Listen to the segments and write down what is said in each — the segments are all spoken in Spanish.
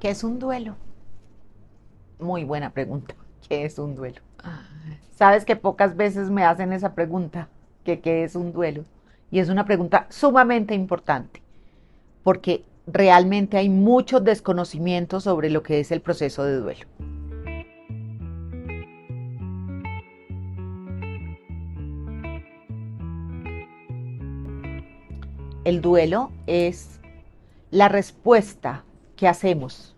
¿Qué es un duelo? Muy buena pregunta. ¿Qué es un duelo? Sabes que pocas veces me hacen esa pregunta, que qué es un duelo. Y es una pregunta sumamente importante, porque realmente hay mucho desconocimiento sobre lo que es el proceso de duelo. El duelo es la respuesta que hacemos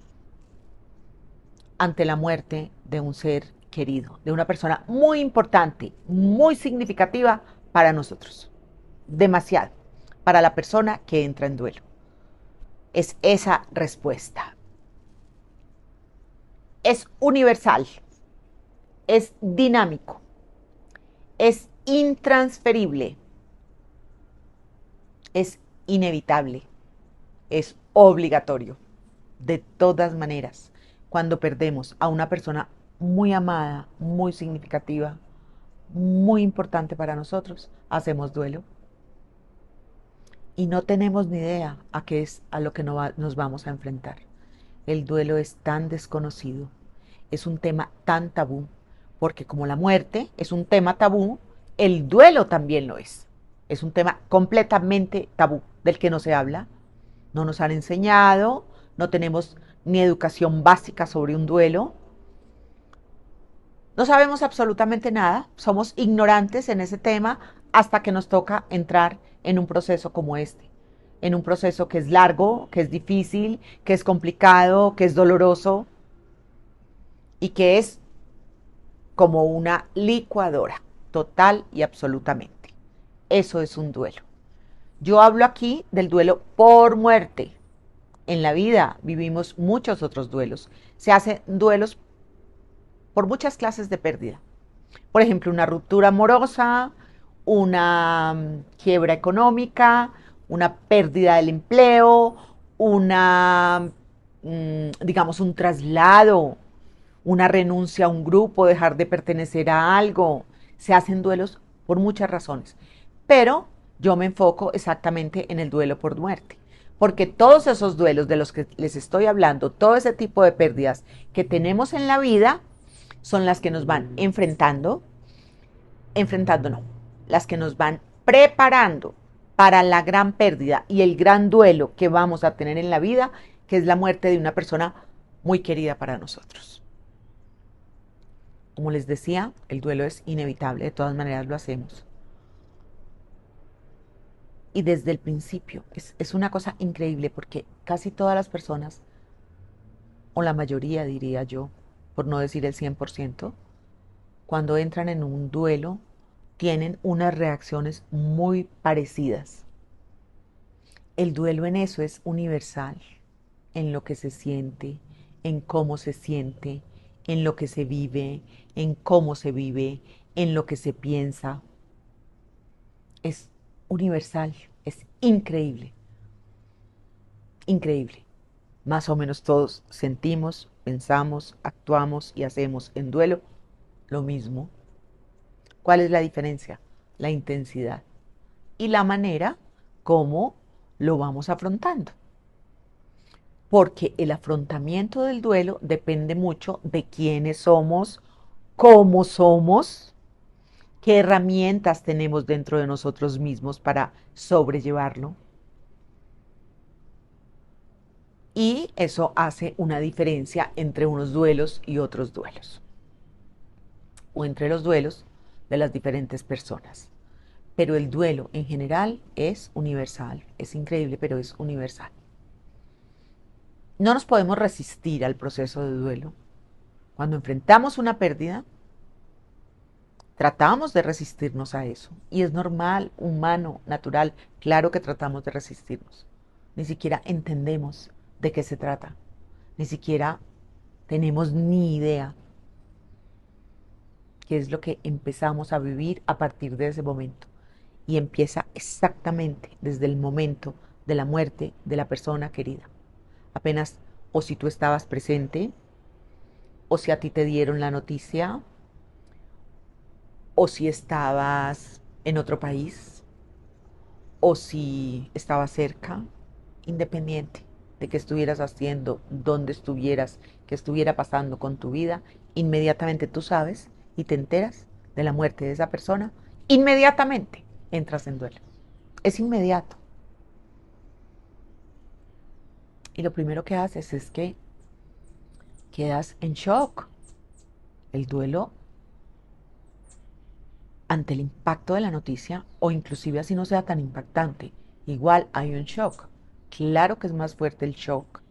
ante la muerte de un ser querido, de una persona muy importante, muy significativa para nosotros. Demasiado para la persona que entra en duelo. Es esa respuesta. Es universal, es dinámico, es intransferible, es inevitable, es obligatorio. De todas maneras, cuando perdemos a una persona muy amada, muy significativa, muy importante para nosotros, hacemos duelo. Y no tenemos ni idea a qué es a lo que nos vamos a enfrentar. El duelo es tan desconocido, es un tema tan tabú, porque como la muerte es un tema tabú, el duelo también lo es. Es un tema completamente tabú, del que no se habla, no nos han enseñado, no tenemos ni educación básica sobre un duelo, no sabemos absolutamente nada, somos ignorantes en ese tema hasta que nos toca entrar en un proceso como este, en un proceso que es largo, que es difícil, que es complicado, que es doloroso y que es como una licuadora, total y absolutamente. Eso es un duelo. Yo hablo aquí del duelo por muerte. En la vida vivimos muchos otros duelos. Se hacen duelos por muchas clases de pérdida. Por ejemplo, una ruptura amorosa, una quiebra económica, una pérdida del empleo, digamos, un traslado, una renuncia a un grupo, dejar de pertenecer a algo. Se hacen duelos por muchas razones. Pero yo me enfoco exactamente en el duelo por muerte. Porque todos esos duelos de los que les estoy hablando, todo ese tipo de pérdidas que tenemos en la vida, son las que nos van enfrentando no, las que nos van preparando para la gran pérdida y el gran duelo que vamos a tener en la vida, que es la muerte de una persona muy querida para nosotros. Como les decía, el duelo es inevitable, de todas maneras lo hacemos. Y desde el principio es una cosa increíble porque casi todas las personas, o la mayoría diría yo, por no decir el 100%, cuando entran en un duelo, tienen unas reacciones muy parecidas. El duelo en eso es universal, en lo que se siente, en cómo se siente, en lo que se vive, en cómo se vive, en lo que se piensa. Es universal, es increíble, increíble. Más o menos todos sentimos, pensamos, actuamos y hacemos en duelo lo mismo. ¿Cuál es la diferencia? La intensidad y la manera como lo vamos afrontando. Porque el afrontamiento del duelo depende mucho de quiénes somos, cómo somos, qué herramientas tenemos dentro de nosotros mismos para sobrellevarlo. Y eso hace una diferencia entre unos duelos y otros duelos, o entre los duelos de las diferentes personas. Pero el duelo en general es universal, es increíble, pero es universal. No nos podemos resistir al proceso de duelo. Cuando enfrentamos una pérdida, tratamos de resistirnos a eso. Y es normal, humano, natural. Claro que tratamos de resistirnos. Ni siquiera entendemos de qué se trata. Ni siquiera tenemos ni idea qué es lo que empezamos a vivir a partir de ese momento. Y empieza exactamente desde el momento de la muerte de la persona querida. Apenas o si tú estabas presente, o si a ti te dieron la noticia, o si estabas en otro país, o si estabas cerca, independiente. de qué estuvieras haciendo, dónde estuvieras, qué estuviera pasando con tu vida, inmediatamente tú sabes y te enteras de la muerte de esa persona, inmediatamente entras en duelo. Es inmediato. Y lo primero que haces es que quedas en shock. El duelo ante el impacto de la noticia, o inclusive así no sea tan impactante, igual hay un shock. Claro que es más fuerte el shock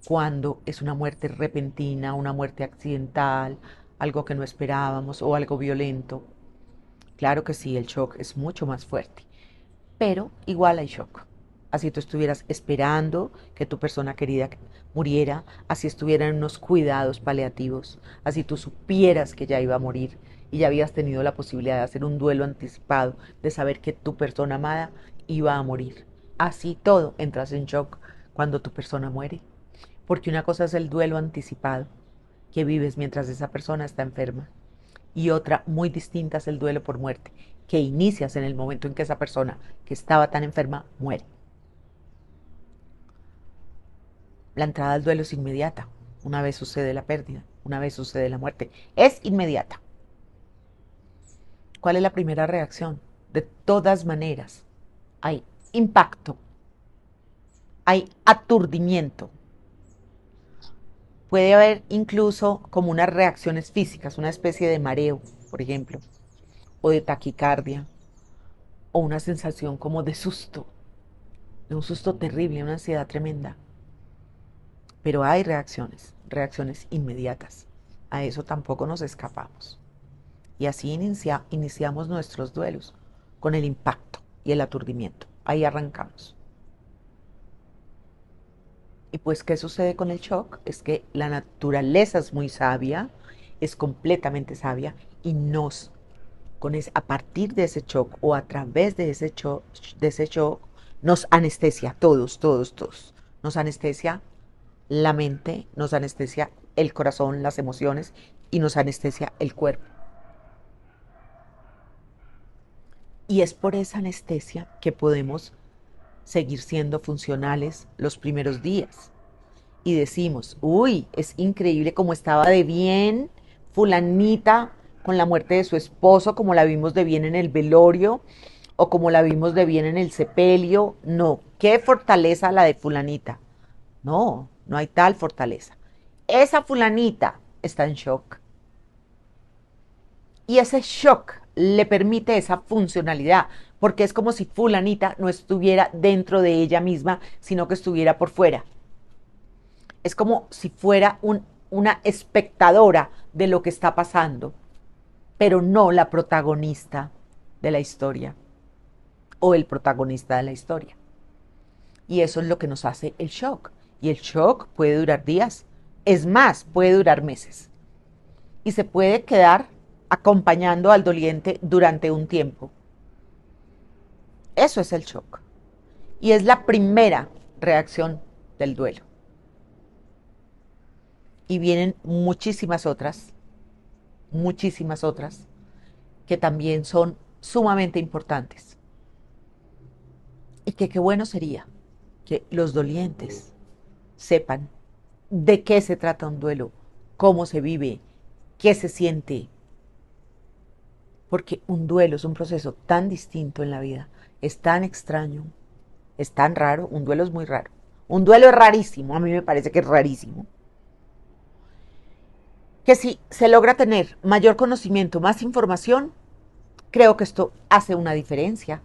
cuando es una muerte repentina, una muerte accidental, algo que no esperábamos o algo violento. Claro que sí, el shock es mucho más fuerte, pero igual hay shock. Así tú estuvieras esperando que tu persona querida muriera, así estuviera en unos cuidados paliativos, así tú supieras que ya iba a morir y ya habías tenido la posibilidad de hacer un duelo anticipado, de saber que tu persona amada iba a morir. Así todo entras en shock cuando tu persona muere. Porque una cosa es el duelo anticipado, que vives mientras esa persona está enferma, y otra muy distinta es el duelo por muerte, que inicias en el momento en que esa persona que estaba tan enferma muere. La entrada al duelo es inmediata, una vez sucede la pérdida, una vez sucede la muerte, es inmediata. ¿Cuál es la primera reacción? De todas maneras, hay impacto, hay aturdimiento. Puede haber incluso como unas reacciones físicas, una especie de mareo, por ejemplo, o de taquicardia, o una sensación como de un susto terrible, una ansiedad tremenda. Pero hay reacciones, reacciones inmediatas. A eso tampoco nos escapamos. Y así iniciamos nuestros duelos, con el impacto y el aturdimiento. Ahí arrancamos. Y pues, ¿qué sucede con el shock? Es que la naturaleza es muy sabia, es completamente sabia y a partir de ese shock o a través de ese shock nos anestesia, todos, todos, todos. Nos anestesia la mente, nos anestesia el corazón, las emociones y nos anestesia el cuerpo. Y es por esa anestesia que podemos seguir siendo funcionales los primeros días. Y decimos, uy, es increíble cómo estaba de bien fulanita con la muerte de su esposo, como la vimos de bien en el velorio o como la vimos de bien en el sepelio. No, qué fortaleza la de fulanita. No, no hay tal fortaleza. Esa fulanita está en shock. Y ese shock le permite esa funcionalidad, porque es como si fulanita no estuviera dentro de ella misma, sino que estuviera por fuera. Es como si fuera una espectadora de lo que está pasando, pero no la protagonista de la historia o el protagonista de la historia. Y eso es lo que nos hace el shock. Y el shock puede durar días, es más, puede durar meses. Y se puede quedar acompañando al doliente durante un tiempo. Eso es el shock. Y es la primera reacción del duelo. Y vienen muchísimas otras, que también son sumamente importantes. Y que qué bueno sería que los dolientes sepan de qué se trata un duelo, cómo se vive, qué se siente. Porque un duelo es un proceso tan distinto en la vida, es tan extraño, es tan raro, un duelo es muy raro. Un duelo es rarísimo, a mí me parece que es rarísimo. Que si se logra tener mayor conocimiento, más información, creo que esto hace una diferencia.